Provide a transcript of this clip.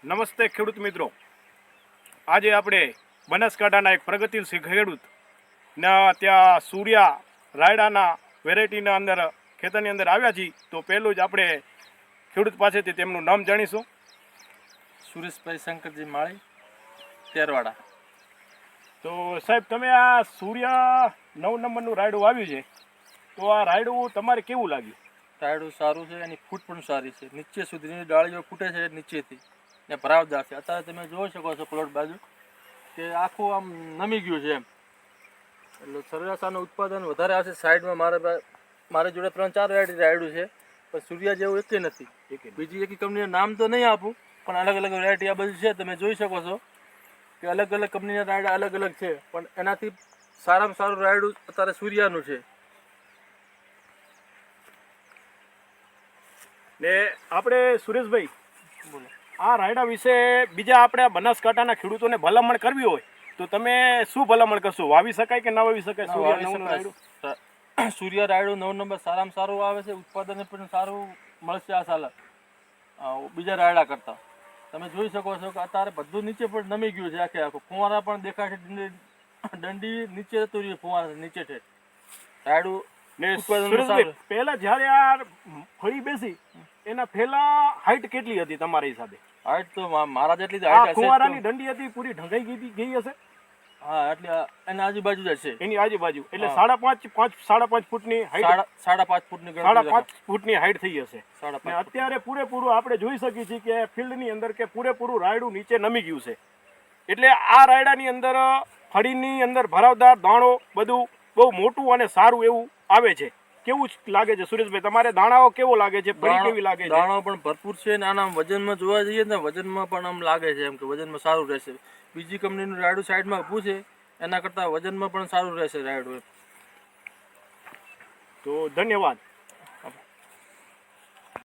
નમસ્તે ખેડૂત મિત્રો, આજે આપણે બનાસકાંઠાના એક પ્રગતિશીલ ખેડૂત ના ત્યાં સૂર્યા રાયડાના વેરાયટીના અંદર ખેતરની અંદર આવ્યા છીએ. તો પહેલું જ આપણે ખેડૂત પાસેથી તેમનું નામ જાણીશું. સુરેશભાઈ શંકરજી માળી, તેરવાડા. તો સાહેબ, તમે આ સૂર્યા 9 નંબરનું રાયડું આવ્યું છે, તો આ રાયડું તમારે કેવું લાગ્યું? રાયડું સારું છે, એની ફૂટ પણ સારી છે, નીચે સુધીની ડાળીઓ ફૂટે છે નીચેથી ને ભરાવદાર છે. અત્યારે તમે જોઈ શકો છો પ્લોટ બાજુ કે આખું આમ નમી ગયું છે એમ, એટલે સરેરાશ આનું ઉત્પાદન વધારે આવશે. સાઈડમાં મારી જોડે 3-4 વેરાયટી રાયડું છે, પણ સૂર્યા જેવું એકે નથી. બીજી એક કંપનીનું નામ તો નહીં આપું, પણ અલગ અલગ વેરાયટી આ બધી છે. તમે જોઈ શકો છો કે અલગ અલગ કંપનીના રાયડા અલગ અલગ છે, પણ એનાથી સારામાં સારું રાયડું અત્યારે સૂર્યાનું છે. ને આપણે સુરેશભાઈ, બોલો, આ રાયડા વિશે બીજા આપણે બનાસકાંઠાના ખેડૂતોને ભલામણ કરવી હોય તો તમે શું ભલામણ કરશો? વાવી શકાય કે ના વાવી શકાય? સૂર્યા રાયડું 9 નંબર સારામાં સારું આવે છે, ઉત્પાદન પણ સારું મળશે આ સાલ બીજા રાયડા કરતાં. તમે જોઈ શકો છો કે અત્યારે બધું નીચે પણ નમી ગયું છે, આખું ફુવારા પણ દેખાય છે, દંડી નીચે જતું રહ્યું, ફુવારા નીચે છે રાયડું. પહેલા જ્યારે આ ફળી બેસી એના પહેલા હાઈટ કેટલી હતી તમારા હિસાબે? હાઈટ તો મારા જેટલી હાઈટ હશે. ફુવારાની દંડી હતી પૂરી ઢંકાઈ ગઈ હશે. હા, એટલે એના આજુબાજુ જ હશે. એની આજુબાજુ એટલે 5.5 ફૂટની હાઈટ, 5.5 ફૂટની 5.5 ફૂટની હાઈટ થઈ હશે. ને અત્યારે પૂરેપૂરું આપણે જોઈ શકીએ છીએ કે ફિલ્ડની અંદર કે પૂરેપૂરું રાયડું નીચે નમી ગયું છે. એટલે આ રાયડાની અંદર ફળીની અંદર ભરાવદાર દાણો બધું બહુ મોટું અને સારું એવું આવે છે. કેવું લાગે છે સુરેશભાઈ, તમારે દાણાઓ કેવો લાગે છે? ફળી કેવી લાગે છે? દાણો પણ ભરપૂર છે ને આના વજનમાં જોવા જઈએ ને વજનમાં પણ આમ લાગે છે એમ કે વજનમાં સારું રહેશે. બીજી કંપનીનું રાયડું સાઈડમાં ઊભું છે, એના કરતાં વજનમાં પણ સારું રહેશે રાયડું. તો ધન્યવાદ.